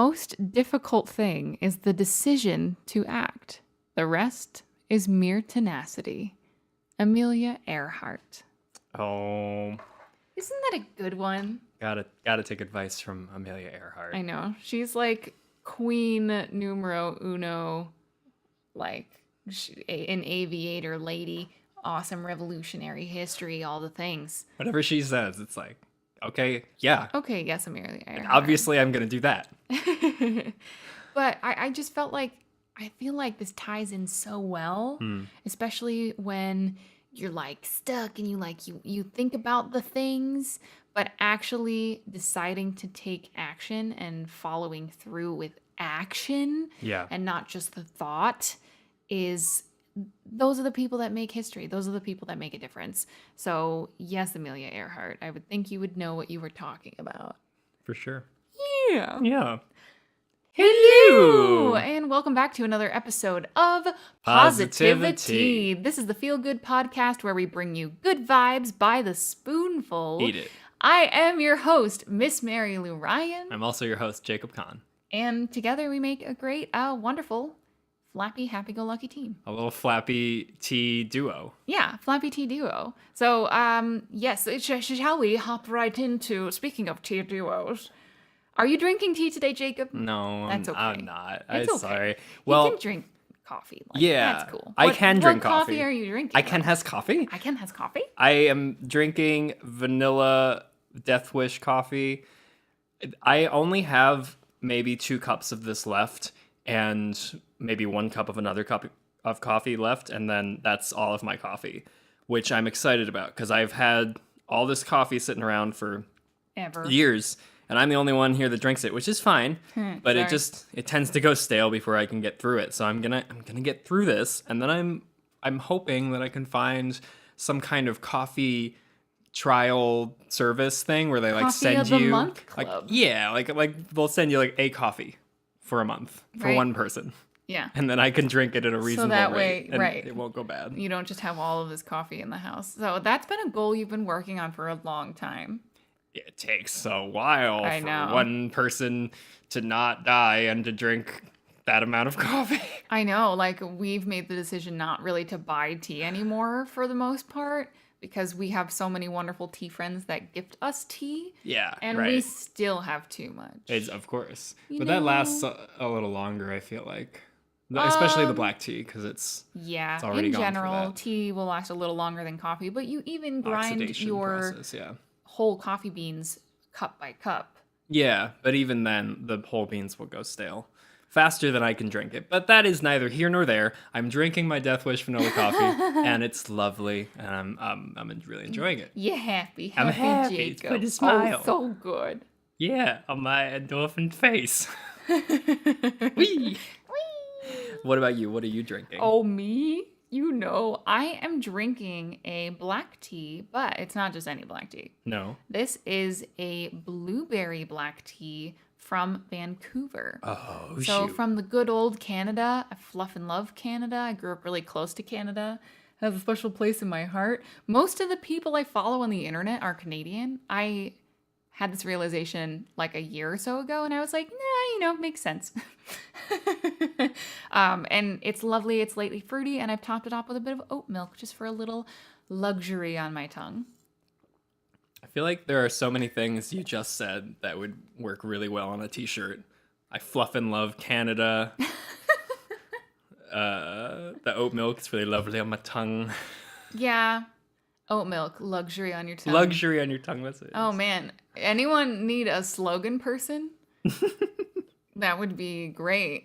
most difficult thing is the decision to act. The rest is mere tenacity. Amelia Earhart. Oh, Isn't that a good one? gotta take advice from Amelia Earhart. I know. She's like queen numero uno, like an aviator lady, awesome revolutionary history, all the things. Whatever she says, it's like, okay, yeah. Okay, yes, Amelia Earhart. Obviously, I'm gonna do that. But I just felt like, I feel like this ties in so well, especially when you're like stuck and you think about the things, but actually deciding to take action and following through with action Yeah. and not just the thought those are the people that make history. Those are the people that make a difference. So yes, Amelia Earhart, I would think you would know what you were talking about. For sure. Yeah. Yeah. Hello, and welcome back to another episode of Positivity. This is the Feel Good podcast where we bring you good vibes by the spoonful. Eat it. I am your host, Miss Mary Lou Ryan, I'm also your host, Jacob Kahn. and together we make a great, wonderful, flappy, happy-go-lucky team. A little flappy tea duo. Yeah, Flappy Tea Duo. So, yes, shall we hop right into, speaking of tea duos, are you drinking tea today, Jacob? No, That's okay. I'm not. It's I'm okay. sorry. You Well, can drink coffee. Like, yeah, that's cool. I can drink What coffee. coffee are you drinking? I can has coffee. I can has coffee. I am drinking vanilla Death Wish coffee. I only have maybe 2 cups of this left and maybe 1 cup of another cup of coffee left, and then that's all of my coffee, which I'm excited about because I've had all this coffee sitting around for Ever. years, and I'm the only one here that drinks it, which is fine. But Sorry. it tends to go stale before I can get through it. So I'm gonna get through this, and then I'm hoping that I can find some kind of coffee trial service thing where they like Coffee send of the you month like club. yeah, like they'll send you like a coffee for a month for Right. one person, Yeah. and then I can drink it at a reasonable that rate, way- and right. it won't go bad. You don't just have all of this coffee in the house. So that's been a goal you've been working on for a long time. It takes a while I for know. one person to not die and to drink that amount of coffee. I know, like we've made the decision not really to buy tea anymore for the most part because we have so many wonderful tea friends that gift us tea. Yeah, And right. we still have too much. It's of course, You but that lasts know? a little longer. I feel like, especially the black tea, because it's Yeah, already in gone through general, that. tea will last a little longer than coffee, but you even grind oxidation your process. Yeah, whole coffee beans cup by cup. yeah, but even then, the whole beans will go stale faster than I can drink it. But that is neither here nor there. I'm drinking my Death Wish vanilla coffee, and it's lovely, and I'm really enjoying it. Yeah, happy, I'm happy. It's Jacob. good to smile. Oh, so good. Yeah, on my endorphin face. Whee! What about you? What are you drinking? Oh, me? You know, I am drinking a black tea, but it's not just any black tea. No. This is a blueberry black tea from Vancouver. Oh, So shoot. from the good old Canada, I fluff and love Canada. I grew up really close to Canada. It has a special place in my heart. Most of the people I follow on the internet are Canadian. I had this realization like a year or so ago, and I was like, nah, makes sense. And it's lovely. It's lightly fruity, and I've topped it off with a bit of oat milk just for a little luxury on my tongue. I feel like there are so many things you just said that would work really well on a t-shirt. I fluff and love Canada. The oat milk is really lovely on my tongue. Yeah. Oat milk, luxury on your tongue. Luxury on your tongue, that's it. Oh man, anyone need a slogan person? That would be great.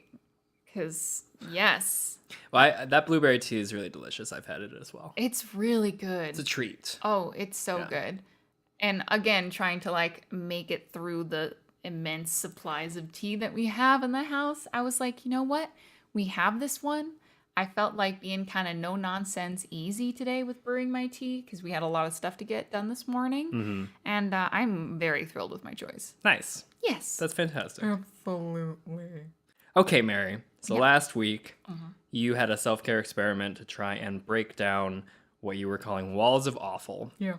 Because, yes, Well, that blueberry tea is really delicious. I've had it as well. it's really good. It's a treat. Oh, it's so Yeah. good. And again, trying to like make it through the immense supplies of tea that we have in the house, I was like, you know what? We have this one. I felt like being kind of no nonsense easy today with brewing my tea because we had a lot of stuff to get done this morning. Mm-hmm. And I'm very thrilled with my choice. Nice. Yes. That's fantastic. Absolutely. Okay, Mary. So Yeah. last week, Mhm. you had a self-care experiment to try and break down what you were calling walls of awful Yeah.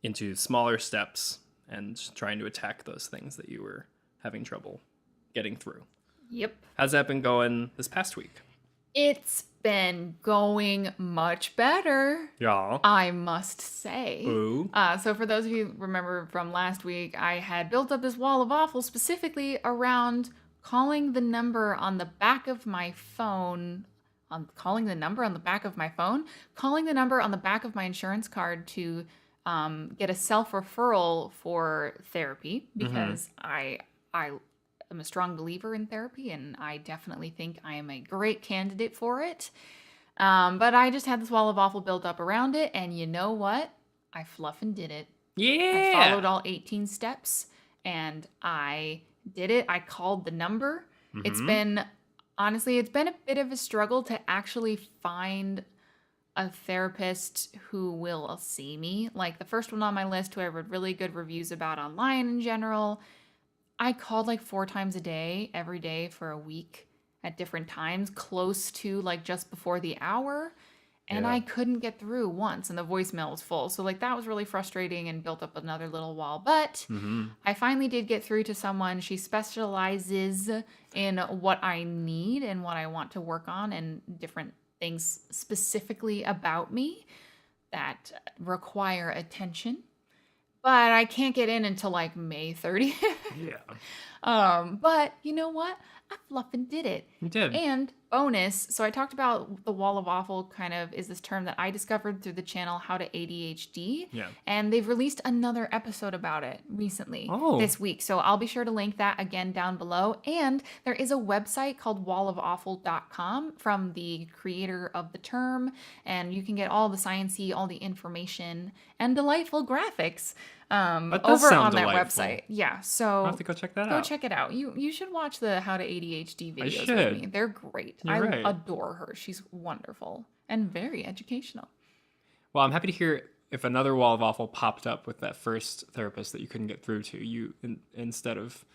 into smaller steps and trying to attack those things that you were having trouble getting through. Yep. How's that been going this past week? It's been going much better. Yeah. I must say. Ooh. So for those of you who remember from last week, I had built up this wall of awful specifically around calling the number on the back of my phone, calling the number on the back of my insurance card to get a self-referral for therapy because I am a strong believer in therapy and I definitely think I am a great candidate for it. But I just had this wall of awful built up around it, and you know what? I fluffin' did it. Yeah. I followed all 18 steps, and I did it. I called the number. It's been a bit of a struggle to actually find a therapist who will see me. Like the first one on my list, who I read really good reviews about online in general, I called like 4 times a day, every day for a week at different times, close to like just before the hour. And I couldn't get through once, and the voicemail was full. So like that was really frustrating and built up another little wall. But I finally did get through to someone. She specializes in what I need and what I want to work on and different things specifically about me that require attention. But I can't get in until like May 30th. But you know what? I fluffin' did it. You did. And bonus, so I talked about the wall of awful kind of is this term that I discovered through the channel How to ADHD. Yeah. And they've released another episode about it recently this week. So I'll be sure to link that again down below. And there is a website called wallofawful.com from the creator of the term. And you can get all the sciencey, all the information, and delightful graphics over on that website. Yeah, so I'll have to go check that out. Go check it out. You should watch the How to ADHD videos should. with me. They're great. You're I right. adore her. She's wonderful and very educational. Well, I'm happy to hear if another wall of awful popped up with that first therapist that you couldn't get through to. Instead of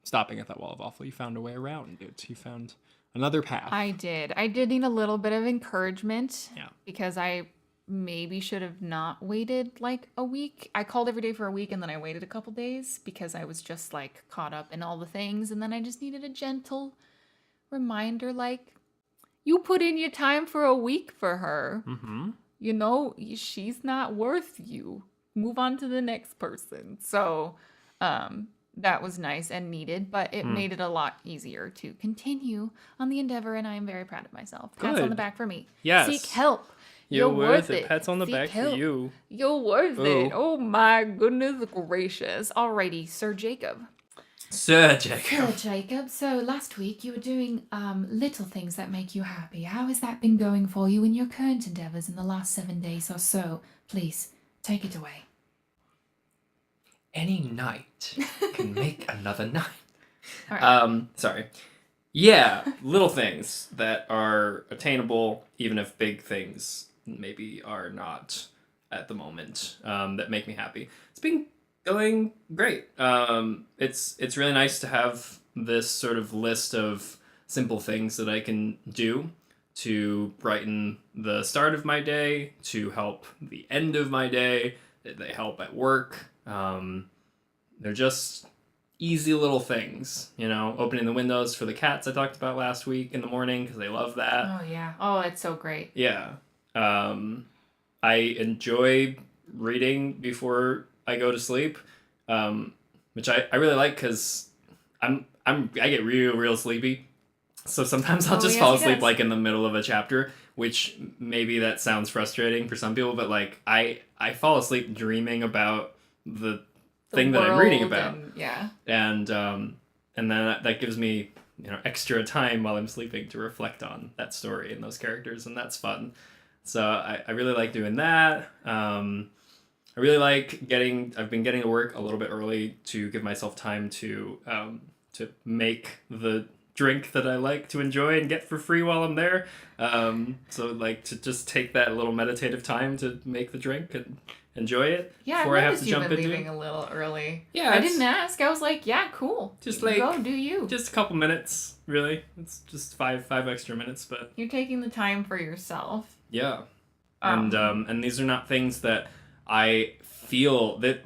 stopping at that wall of awful, you found a way around it. You found another path. I did need a little bit of encouragement. Yeah. Because I maybe should have not waited like a week. I called every day for a week and then I waited a couple days because I was just like caught up in all the things, and then I just needed a gentle reminder like, you put in your time for a week for her. You know, she's not worth you. Move on to the next person. So that was nice and needed, but it made it a lot easier to continue on the endeavor, and I am very proud of myself. Pats on the back for me. Yes. Seek help. You're worth it. Pats on the Seek back help. for you. You're worth it. Oh my goodness gracious. Alrighty, Sir Jacob. Sir Jacob. Sir Jacob, so last week you were doing little things that make you happy. How has that been going for you in your current endeavors in the last 7 days or so? Please, take it away. Any night can make another night. All right. Sorry. Yeah, little things that are attainable, even if big things maybe are not at the moment, that make me happy. It's been going great. It's really nice to have this sort of list of simple things that I can do to brighten the start of my day, to help the end of my day. They help at work. They're just easy little things, you know, opening the windows for the cats I talked about last week in the morning because they love that. Oh, yeah. Oh, it's so great. Yeah. I enjoy reading before I go to sleep, which I really like because I get real sleepy. So sometimes I'll just fall asleep like in the middle of a chapter, which maybe that sounds frustrating for some people, but like I fall asleep dreaming about the thing that I'm reading about. And then that gives me, you know, extra time while I'm sleeping to reflect on that story and those characters, and that's fun. So I really like doing that. I really like I've been getting to work a little bit early to give myself time to make the drink that I like to enjoy and get for free while I'm there. So like to just take that little meditative time to make the drink and enjoy it. Yeah, before I have noticed to you've jump been into leaving a little early. Yeah, I didn't ask. I was like, yeah, cool. Just You like go do you. Just a couple minutes, really. It's just five extra minutes, but You're taking the time for yourself. yeah. And these are not things that I feel that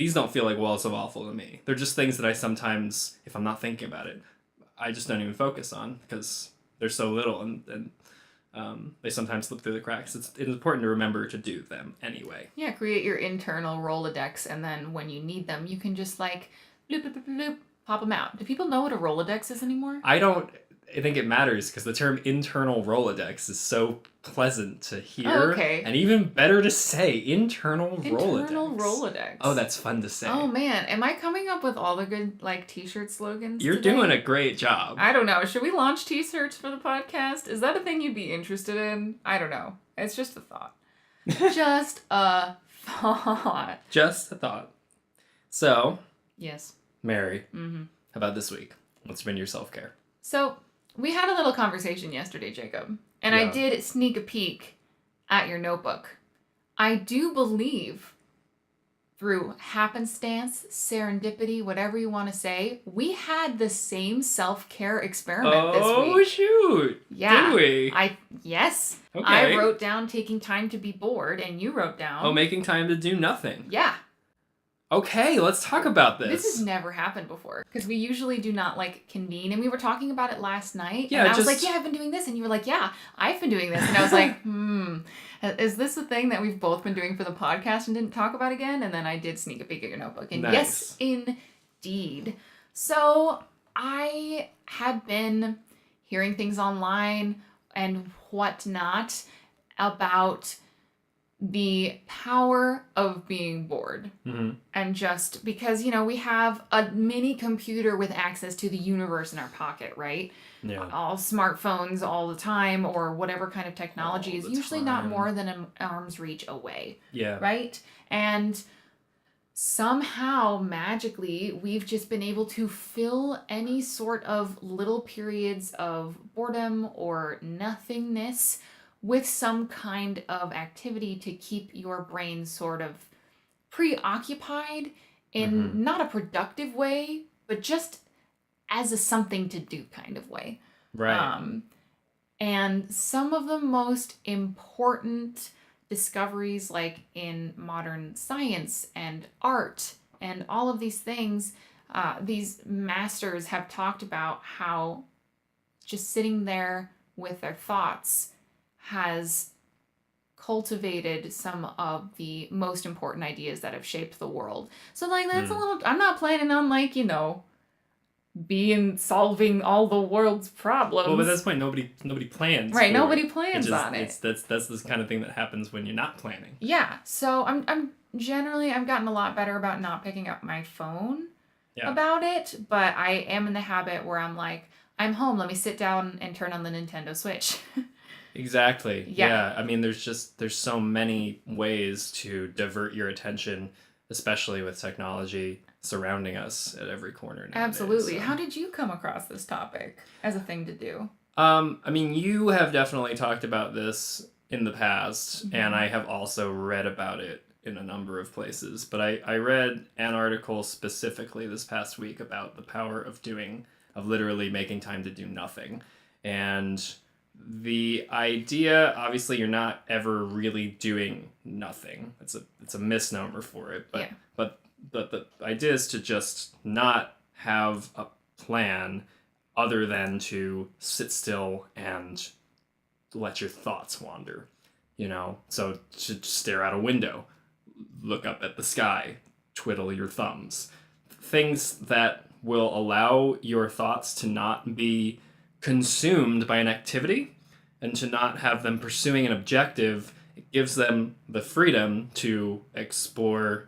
these don't feel like walls of awful to me. They're just things that I sometimes, if I'm not thinking about it, I just don't even focus on because they're so little and they sometimes slip through the cracks. It's important to remember to do them anyway. Yeah, create your internal Rolodex, and then when you need them, you can just like bloop, bloop, bloop, bloop, pop them out. Do people know what a Rolodex is anymore? I think it matters because the term internal Rolodex is so pleasant to hear. Oh, okay. And even better to say, internal Rolodex. Internal Rolodex. Oh, that's fun to say. Oh man, am I coming up with all the good like t-shirt slogans You're today? doing a great job. I don't know. Should we launch t-shirts for the podcast? Is that a thing you'd be interested in? I don't know. It's just a thought. Just a thought. Just a thought. So, Yes. Mary, how about this week? What's been your self-care? So, we had a little conversation yesterday, Jacob, and I Yeah. did sneak a peek at your notebook. I do believe, through happenstance, serendipity, whatever you want to say, we had the same self-care experiment this week. Oh, shoot. Yeah. Did we? Yes. Okay. I wrote down taking time to be bored, and you wrote down... Oh, making time to do nothing. Yeah. Okay, let's talk about this. This has never happened before, because we usually do not, like, convene, and we were talking about it last night, Yeah, and I was like, yeah, I've been doing this, and you were like, yeah, I've been doing this, and I was like, is this a thing that we've both been doing for the podcast and didn't talk about again? And then I did sneak a peek at your notebook, and Nice. yes, indeed. So, I had been hearing things online and whatnot about the power of being bored. And just because, we have a mini computer with access to the universe in our pocket, right? Yeah. All smartphones all the time, or whatever kind of technology All is the usually not time. more than an arm's reach away, Yeah. right? And somehow, magically, we've just been able to fill any sort of little periods of boredom or nothingness with some kind of activity to keep your brain sort of preoccupied in not a productive way, but just as a something to do kind of way. Right. And some of the most important discoveries, like in modern science and art and all of these things, these masters have talked about how just sitting there with their thoughts has cultivated some of the most important ideas that have shaped the world. So, like, that's a little... I'm not planning on, like, solving all the world's problems. Well, but that's the point. Nobody plans. Right, for nobody it. plans on it. That's this kind of thing that happens when you're not planning. Yeah, so I'm generally... I've gotten a lot better about not picking up my phone about it, but I am in the habit where I'm like, I'm home, let me sit down and turn on the Nintendo Switch. Exactly. Yeah. I mean, there's so many ways to divert your attention, especially with technology surrounding us at every corner nowadays. Absolutely. So. How did you come across this topic as a thing to do? I mean, you have definitely talked about this in the past, and I have also read about it in a number of places. But I read an article specifically this past week about the power of literally making time to do nothing. And the idea, obviously, you're not ever really doing nothing. It's a misnomer for it. But the idea is to just not have a plan other than to sit still and let your thoughts wander. So to stare out a window, look up at the sky, twiddle your thumbs. Things that will allow your thoughts to not be consumed by an activity and to not have them pursuing an objective. It gives them the freedom to explore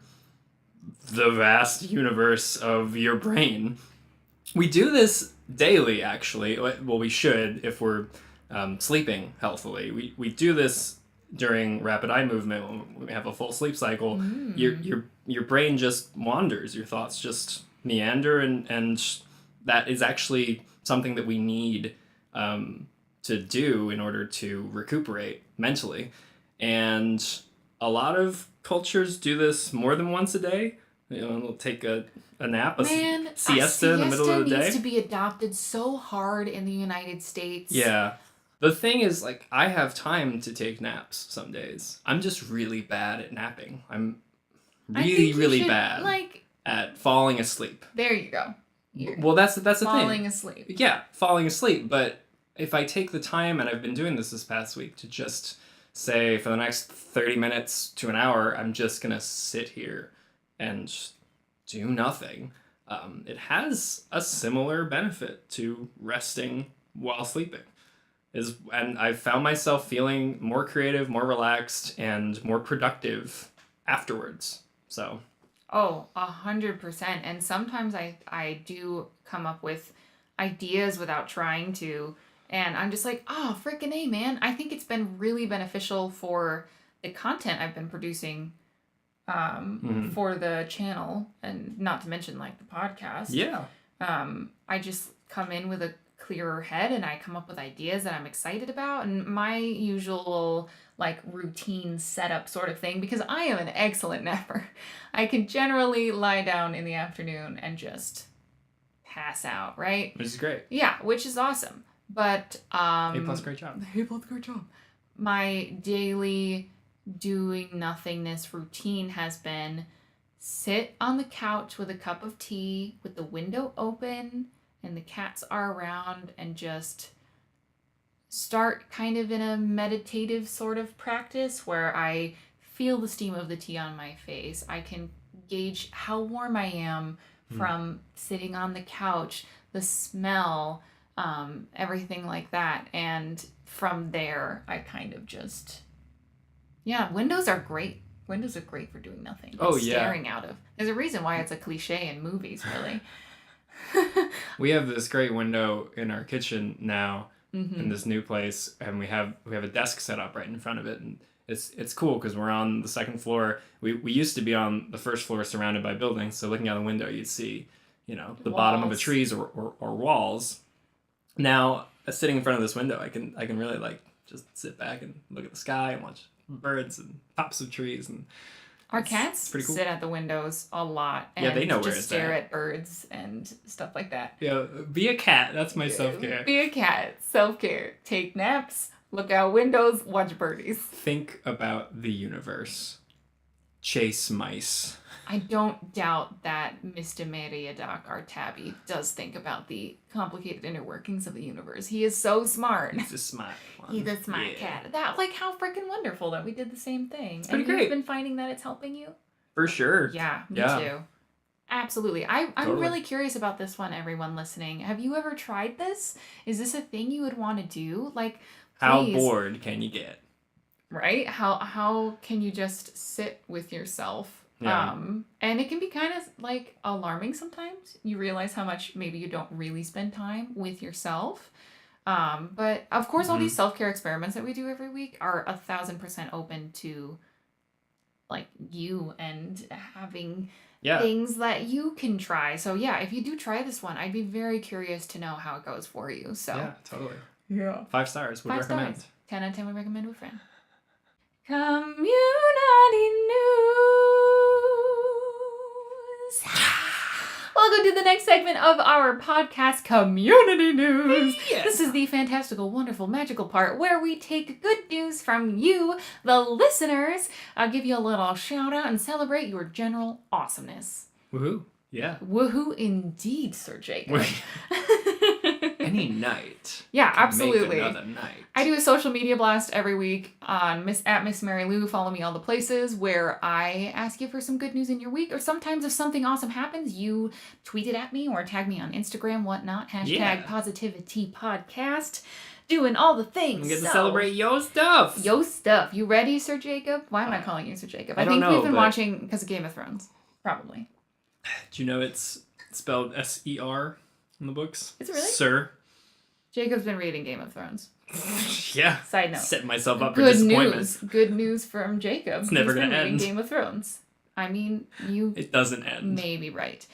the vast universe of your brain. We do this daily, actually. Well, we should if we're sleeping healthily. We do this during rapid eye movement when we have a full sleep cycle. Your brain just wanders. Your thoughts just meander, and that is actually something that we need to do in order to recuperate mentally. And a lot of cultures do this more than once a day. They'll take a nap, siesta in the middle of the day. Needs to be adopted so hard in the United States. Yeah. The thing is, like, I have time to take naps some days. I'm just really bad at napping. really bad at falling asleep. There you go. Well, that's the thing. Falling asleep. Yeah, falling asleep. But if I take the time, and I've been doing this past week, to just say for the next 30 minutes to an hour, I'm just going to sit here and do nothing. It has a similar benefit to resting while sleeping. And I found myself feeling more creative, more relaxed, and more productive afterwards. So. Oh, 100%. And sometimes I do come up with ideas without trying to. And I'm just like, oh, freaking A, man. I think it's been really beneficial for the content I've been producing for the channel. And not to mention, like, the podcast. Yeah. I just come in with a clearer head and I come up with ideas that I'm excited about. And my usual, like, routine setup sort of thing, because I am an excellent napper. I can generally lie down in the afternoon and just pass out, right? Which is great. Yeah, which is awesome. But A+, great job. A+, great job. My daily doing nothingness routine has been sit on the couch with a cup of tea with the window open and the cats are around, and just start kind of in a meditative sort of practice where I feel the steam of the tea on my face. I can gauge how warm I am from sitting on the couch, the smell, everything like that. And from there, I kind of just, windows are great. Windows are great for doing nothing. Oh, staring out of. There's a reason why it's a cliche in movies, really. We have this great window in our kitchen now in this new place, and we have a desk set up right in front of it, and it's cool because we're on the second floor. We used to be on the first floor surrounded by buildings, so looking out the window you'd see, the walls. Bottom of the trees or walls. Now, sitting in front of this window, I can really like just sit back and look at the sky and watch birds and tops of trees, and our cats pretty cool. sit at the windows a lot and they know where just it's stare at birds and stuff like that. Yeah, be a cat. That's my self-care. Be a cat. Self-care. Take naps, look out windows, watch birdies. Think about the universe. Chase mice. I don't doubt that Mr. Meriadoc Artabi does think about the complicated inner workings of the universe. He is so smart. He's a smart one. He's a smart cat. That, like, how freaking wonderful that we did the same thing. It's pretty and great. You've been finding that it's helping you? For sure. Yeah, me too. Absolutely. I'm Totally. really curious about this one, everyone listening. Have you ever tried this? Is this a thing you would want to do? Like, please. How bored can you get? Right? How can you just sit with yourself? Yeah. And it can be kind of like alarming sometimes. You realize how much maybe you don't really spend time with yourself. But of course, all these self-care experiments that we do every week are 1,000% open to, like, you and having things that you can try. So yeah, if you do try this one, I'd be very curious to know how it goes for you. So yeah, totally. Yeah. 5 stars. Would 5 recommend. stars. 10 out of 10 would recommend to a friend. Community news. We'll go to the next segment of our podcast, Community News. Yes. This is the fantastical, wonderful, magical part where we take good news from you, the listeners. I'll give you a little shout out and celebrate your general awesomeness. Woohoo. Yeah. Woohoo indeed, Sir Jacob. Any night. Yeah, can absolutely. Make another night. I do a social media blast every week on Miss Mary Lou. Follow me all the places where I ask you for some good news in your week. Or sometimes if something awesome happens, you tweet it at me or tag me on Instagram, whatnot. Hashtag PositiviTeaPodcast. Doing all the things. We get to celebrate yo stuff. Yo stuff. You ready, Sir Jacob? Why am I calling you Sir Jacob? I don't know, we've been watching because of Game of Thrones. Probably. Do you know it's spelled S-E-R in the books? Is it really? Sir. Jacob's been reading Game of Thrones. Yeah. Side note. Setting myself up for disappointment. Good news from Jacob. It's never going to reading end. Game of Thrones. I mean, you... It doesn't end. May be right.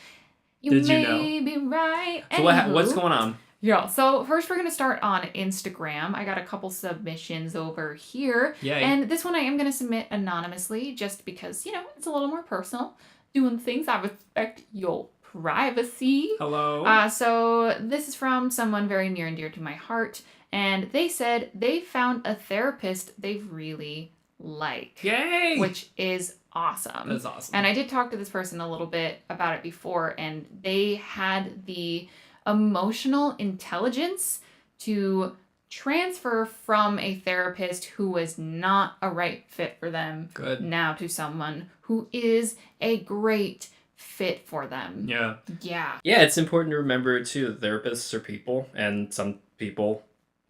Did you know? May be right. So what's going on? Yeah, so first we're going to start on Instagram. I got a couple submissions over here. Yay. And this one I am going to submit anonymously just because, it's a little more personal. Doing things I respect your privacy. Hello. So this is from someone very near and dear to my heart. And they said they found a therapist they really like. Yay! Which is awesome. That's awesome. And I did talk to this person a little bit about it before, and they had the emotional intelligence to transfer from a therapist who was not a right fit for them now to someone who is a great fit for them. Yeah. Yeah. Yeah, it's important to remember too, therapists are people, and some people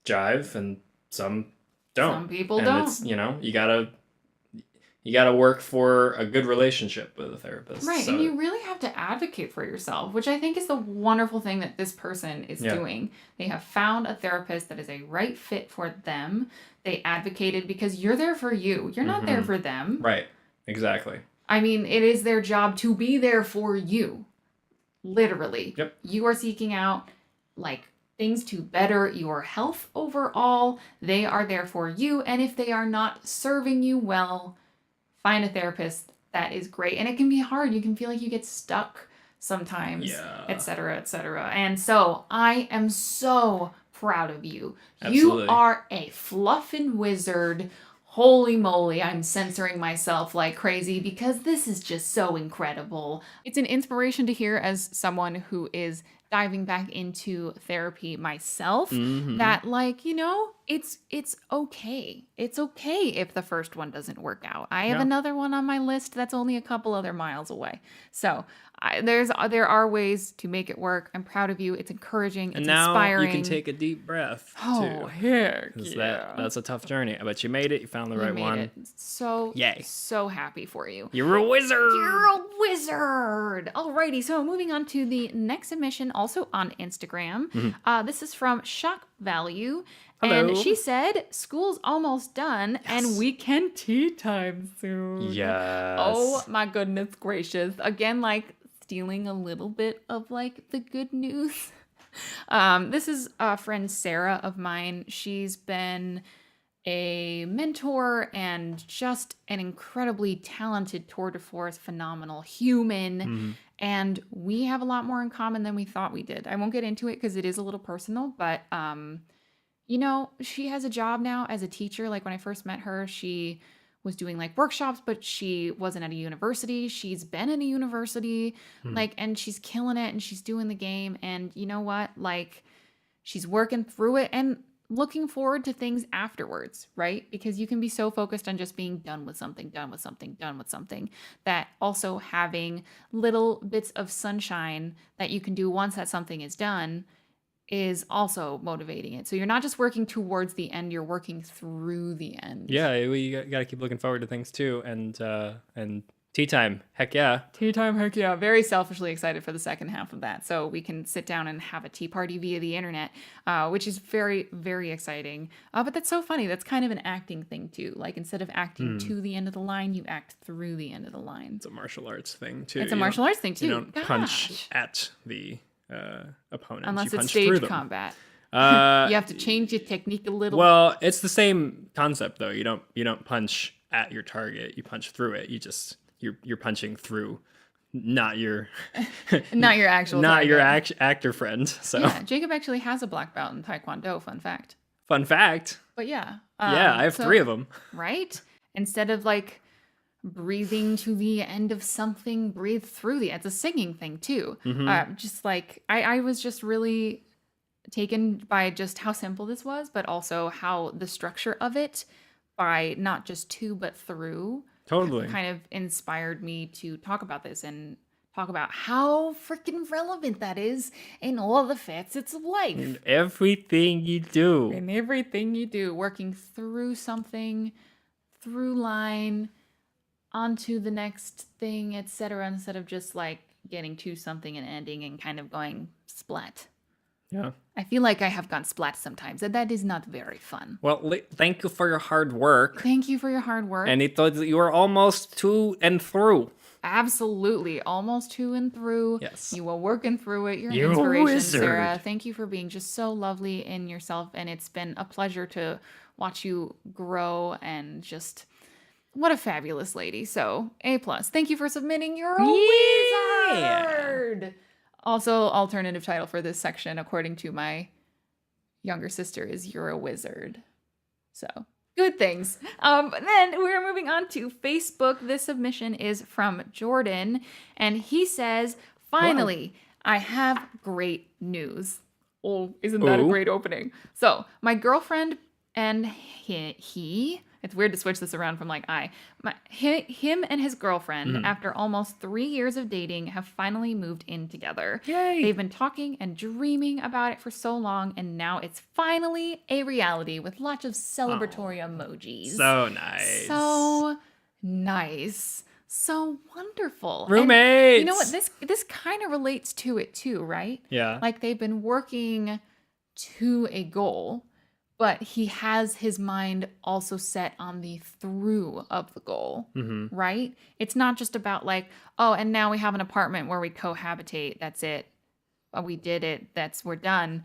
jive and some don't. Some people and don't. It's, you gotta work for a good relationship with a therapist. Right, so. and you really have to advocate for yourself, which I think is the wonderful thing that this person is doing. They have found a therapist that is a right fit for them. They advocated because you're there for you. You're not there for them. Right, exactly. I mean, it is their job to be there for you. Literally. Yep. You are seeking out, things to better your health overall. They are there for you, and if they are not serving you well, find a therapist that is great. And it can be hard. You can feel like you get stuck sometimes, etc., etc. And so I am so proud of you. Absolutely. You are a fluffin' wizard. Holy moly, I'm censoring myself like crazy because this is just so incredible. It's an inspiration to hear as someone who is diving back into therapy myself that it's okay. It's okay if the first one doesn't work out. I have another one on my list that's only a couple other miles away. So there are ways to make it work. I'm proud of you. It's encouraging. It's inspiring. You can take a deep breath too. Oh, heck yeah. That's a tough journey. But you made it. You found the right one. It. So, yay. So happy for you. You're a wizard. You're a wizard. Alrighty, so moving on to the next submission, also on Instagram. This is from Shock Value. Hello. And she said, school's almost done and we can tea time soon. Yes. Oh my goodness gracious. Again, stealing a little bit of the good news. This is a friend Sarah of mine. She's been a mentor and just an incredibly talented tour de force, phenomenal human. And we have a lot more in common than we thought we did. I won't get into it because it is a little personal, but she has a job now as a teacher. When I first met her, she was doing workshops, but she wasn't at a university. She's been in a university, and she's killing it and she's doing the game. And you know what? She's working through it and looking forward to things afterwards, right? Because you can be so focused on just being done with something, that also having little bits of sunshine that you can do once that something is done is also motivating it. So you're not just working towards the end, you're working through the end. Yeah, we got to keep looking forward to things too. And tea time, heck yeah. Tea time, heck yeah. Very selfishly excited for the second half of that. So we can sit down and have a tea party via the internet, which is very, very exciting. But that's so funny. That's kind of an acting thing too. Instead of acting to the end of the line, you act through the end of the line. It's a martial arts thing too. It's a martial arts thing too. You don't punch at the opponent. Unless it's staged combat. You have to change your technique a little. Well, it's the same concept though. You don't punch at your target. You punch through it. You're punching through, not your actual not target. your actor friend. So yeah, Jacob actually has a black belt in Taekwondo. Fun fact. But yeah. I have 3 of them. Right? Instead of breathing to the end of something, breathe through it's a singing thing too. I was just really taken by just how simple this was, but also how the structure of it, by not just to but through, totally kind of inspired me to talk about this and talk about how freaking relevant that is in all the facets of life. In everything you do. Working through something, through line, onto the next thing, etc., instead of just getting to something and ending and kind of going splat. Yeah. I feel like I have gone splat sometimes, and that is not very fun. Well, thank you for your hard work. Thank you for your hard work. And you were almost to and through. Absolutely. Almost to and through. Yes. You were working through it. You're an You're inspiration, a wizard. Sarah. Thank you for being just so lovely in yourself, and it's been a pleasure to watch you grow and just... What a fabulous lady. So, A+. Thank you for submitting. You're a wizard. Also, alternative title for this section, according to my younger sister, is You're a Wizard. So, Good things. Then we're moving on to Facebook. This submission is from Jordan, and he says, "Finally, I have great news." Oh, isn't that a great opening? So, my girlfriend and he it's weird to switch this around from like him and his girlfriend, after almost 3 years of dating, have finally moved in together. Yay! They've been talking and dreaming about it for so long, and now it's finally a reality with lots of celebratory emojis. So nice. So nice. So wonderful. Roommates! And you know what? This kind of relates to it too, right? Yeah. Like they've been working to a goal, but he has his mind also set on the through of the goal, right? It's not just about like, oh, and now we have an apartment where we cohabitate. That's it. Oh, we did it. We're done.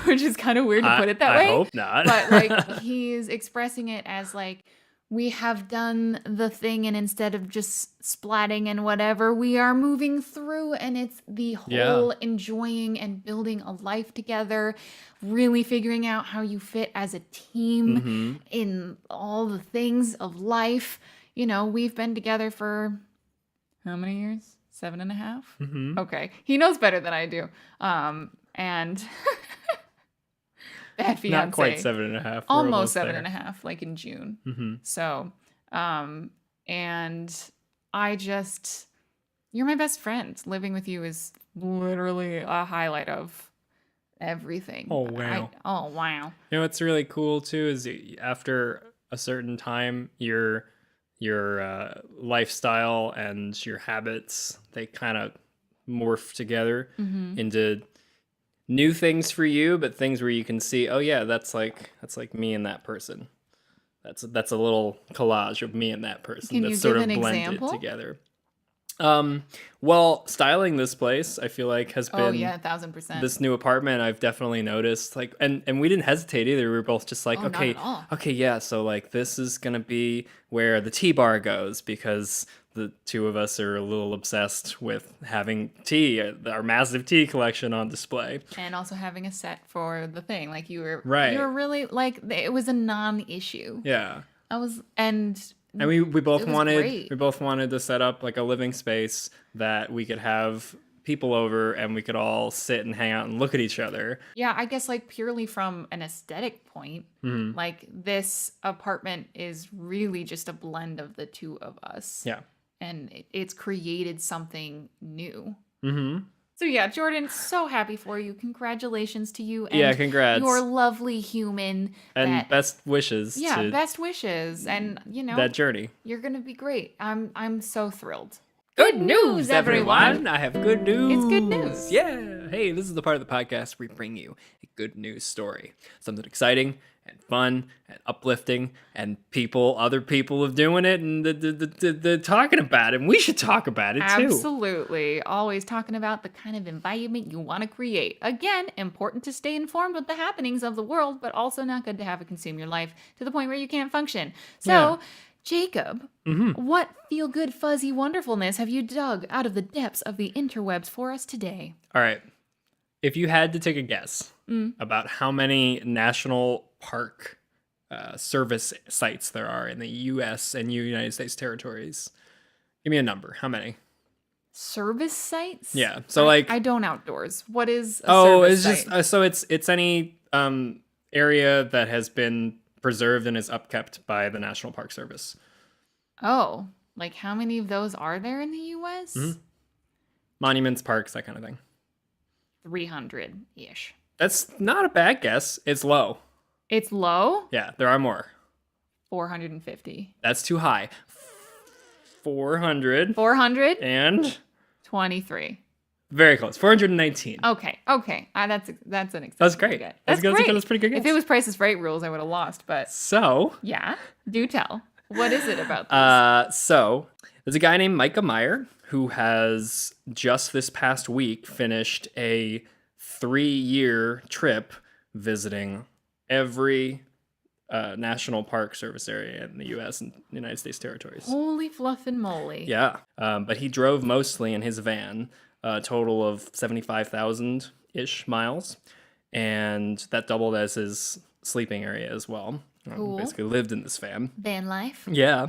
Which is kind of weird to put it that way. I hope not. But like he's expressing it as like, we have done the thing, and instead of just splatting and whatever, we are moving through, and it's the whole enjoying and building a life together, really figuring out how you fit as a team in all the things of life. You know, we've been together for how many years? 7.5? Okay. He knows better than I do. And bad fiance. Not quite 7.5. Almost 7.5, like in June. So, and I just, you're my best friend. Living with you is literally a highlight of everything. Oh, wow. Oh, wow. You know what's really cool too is after a certain time, your lifestyle and your habits, they kind of morph together into new things for you, but things where you can see, oh yeah, that's like me and that person. That's a little collage of me and that person. Can that's you sort give of an blended example? together. Well, styling this place, I feel like has been 1,000%. this new apartment. I've definitely noticed, like, and we didn't hesitate either. We were both just like, not at all. okay, yeah. So like, this is gonna be where the tea bar goes because the two of us are a little obsessed with having tea, our massive tea collection on display, and also having a set for the thing. Like you were Right. You were really like, it was a non-issue. Yeah. And we both it was wanted great. we both wanted to set up like a living space that we could have people over and we could all sit and hang out and look at each other. Yeah, I guess like purely from an aesthetic point, Mm-hmm. like this apartment is really just a blend of the two of us. Yeah. And it's created something new. Mm-hmm. So yeah, Jordan, so happy for you. Congratulations to you and Yeah, congrats. your lovely human. And best wishes. Yeah, to best wishes. And you know, that journey. you're gonna be great. I'm so thrilled. Good news, everyone! I have good news. It's good news. Yeah. Hey, this is the part of the podcast where we bring you a good news story. Something exciting and fun and uplifting, and other people are doing it and they're talking about it, and we should talk about it too. Absolutely. Always talking about the kind of environment you want to create. Again, important to stay informed with the happenings of the world, but also not good to have it consume your life to the point where you can't function. So, Yeah. Jacob, what feel-good, fuzzy wonderfulness have you dug out of the depths of the interwebs for us today? All right. If you had to take a guess about how many national park service sites there are in the U.S. and United States territories, give me a number. How many? Service sites? Yeah. So like, I don't outdoors. What is a it's service site? just so it's any area that has been preserved and is upkept by the National Park Service. Oh, like how many of those are there in the U.S.? Monuments, parks, that kind of thing. 300-ish. That's not a bad guess. It's low. It's low? Yeah, there are more. 450. That's too high. 400 423. and very close. 419. Okay. That's an acceptable That's great. guess. That's great. That's pretty good guess. If it was Price is Right rules, I would have lost. But So, yeah, do tell. What is it about this? so there's a guy named Micah Meyer who has just this past week finished a 3-year trip visiting every National Park Service area in the U.S. and United States territories. Holy fluff and moly. Yeah, but he drove mostly in his van, a total of 75,000-ish miles, and that doubled as his sleeping area as well. Cool. Basically lived in this van. Van life. Yeah.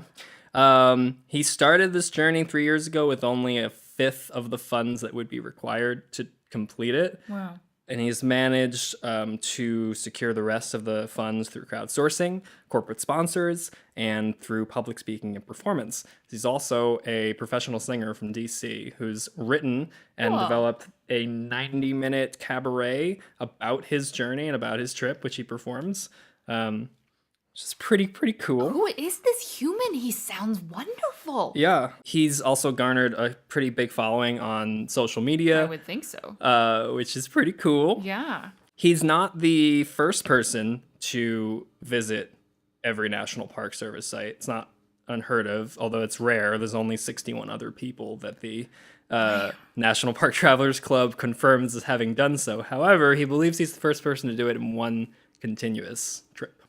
He started this journey 3 years ago with only a fifth of the funds that would be required to complete it. Wow. And he's managed to secure the rest of the funds through crowdsourcing, corporate sponsors, and through public speaking and performance. He's also a professional singer from DC who's written and developed a 90-minute cabaret about his journey and about his trip, which he performs. Which is pretty cool. Who is this human? He sounds wonderful. Yeah. He's also garnered a pretty big following on social media. I would think so. Which is pretty cool. Yeah. He's not the first person to visit every National Park Service site. It's not unheard of, although it's rare. There's only 61 other people that the National Park Travelers Club confirms as having done so. However, he believes he's the first person to do it in one continuous trip,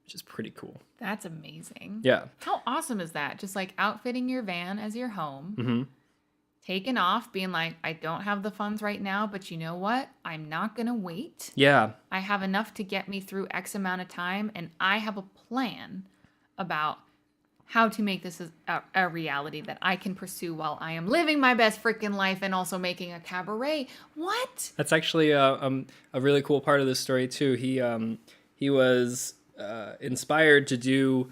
which is pretty cool. That's amazing. Yeah. How awesome is that? Just like outfitting your van as your home, taking off, being like, I don't have the funds right now, but you know what? I'm not going to wait. Yeah. I have enough to get me through X amount of time, and I have a plan about how to make this a reality that I can pursue while I am living my best freaking life and also making a cabaret. What? That's actually a really cool part of this story too. He was inspired to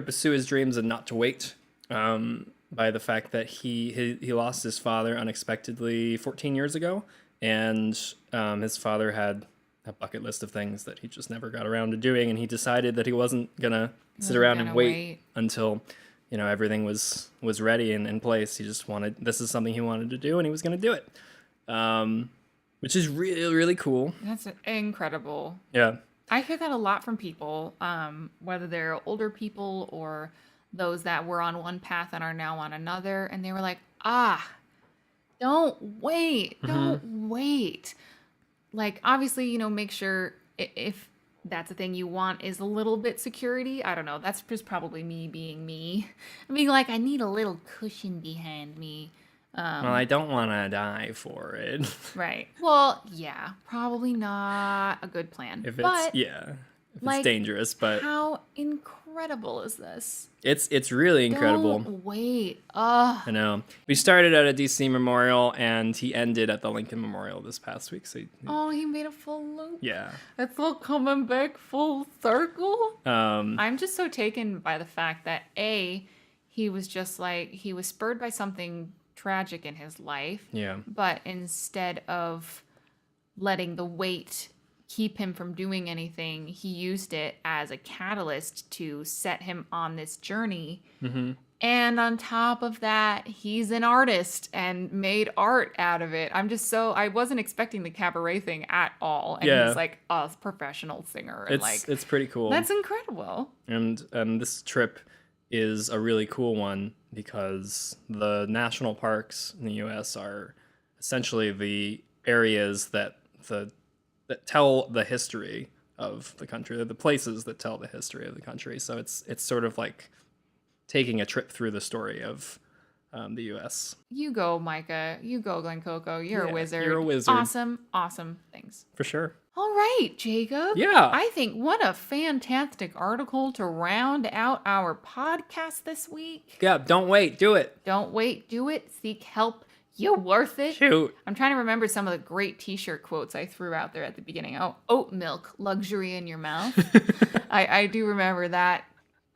pursue his dreams and not to wait, by the fact that he lost his father unexpectedly 14 years ago, and his father had a bucket list of things that he just never got around to doing, and he decided that he wasn't gonna sit around and wait until everything was ready and in place. He just this is something he wanted to do, and he was gonna do it, which is really, really cool. That's incredible. Yeah. I hear that a lot from people, whether they're older people or those that were on one path and are now on another. And they were like, don't wait. Don't wait. Like, obviously, make sure if that's a thing you want is a little bit security. I don't know. That's just probably me being me. I mean, like, I need a little cushion behind me. Well, I don't want to die for it. Right. Well, yeah, probably not a good plan. If it's dangerous, but how incredible is this? It's really incredible. Don't wait. I know. We started at a DC Memorial, and he ended at the Lincoln Memorial this past week. So he made a full loop. Yeah. It's all coming back full circle. I'm just so taken by the fact that he was just like, he was spurred by something tragic in his life. Yeah. But instead of letting the weight keep him from doing anything, he used it as a catalyst to set him on this journey. And on top of that, he's an artist and made art out of it. I wasn't expecting the cabaret thing at all. And he's like a professional singer. And it's pretty cool. That's incredible. And this trip is a really cool one because the national parks in the U.S. are essentially the areas that tell the history of the country. They're the places that tell the history of the country. So it's sort of like taking a trip through the story of the U.S. You go, Micah. You go, Glen Coco. You're a wizard. You're a wizard. Awesome things. For sure. All right, Jacob. Yeah. I think what a fantastic article to round out our podcast this week. Yeah, don't wait. Do it. Don't wait. Do it. Seek help. You're worth it. Shoot. I'm trying to remember some of the great t-shirt quotes I threw out there at the beginning. Oh, oat milk, luxury in your mouth. I do remember that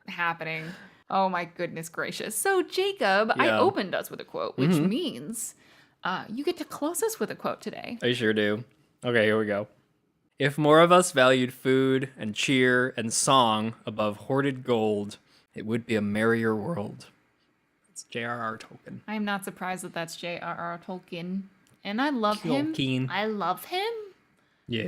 happening. Oh my goodness gracious. So Jacob, I opened us with a quote, which means you get to close us with a quote today. I sure do. Okay, here we go. If more of us valued food and cheer and song above hoarded gold, it would be a merrier world. It's J.R.R. Tolkien. I am not surprised that that's J.R.R. Tolkien. And I love him. I love him. Yeah.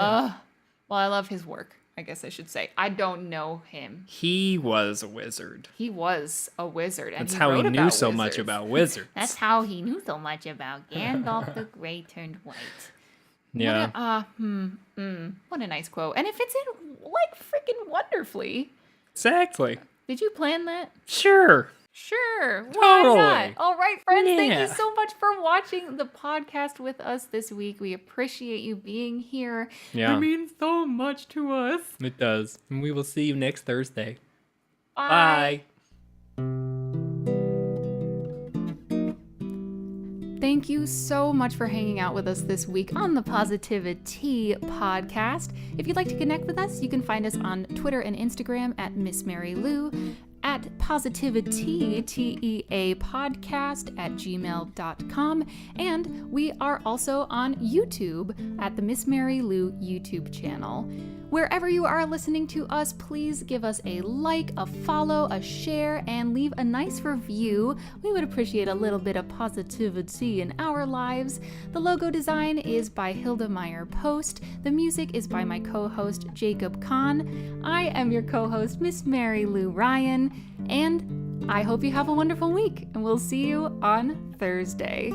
Well, I love his work, I guess I should say. I don't know him. He was a wizard. He was a wizard. And that's how he knew so much about wizards. That's how he knew so much about Gandalf the Grey turned white. Yeah. What a nice quote. And it fits in like freaking wonderfully. Exactly. Did you plan that? Sure. Sure. Why Totally. not? All right, friends. Thank you Yeah. so much for watching the podcast with us this week. We appreciate you being here. Yeah. It means so much to us. It does. And we will see you next Thursday. Bye. Thank you so much for hanging out with us this week on the Positivity Podcast. If you'd like to connect with us, you can find us on Twitter and Instagram at Miss Mary Lou, at PositiviTea Podcast at gmail.com, and we are also on YouTube at the Miss Mary Lou YouTube channel. Wherever you are listening to us, please give us a like, a follow, a share, and leave a nice review. We would appreciate a little bit of positivity in our lives. The logo design is by Hilda Meyer Post. The music is by my co-host Jacob Kahn. I am your co-host, Miss Mary Lou Ryan, and I hope you have a wonderful week, and we'll see you on Thursday.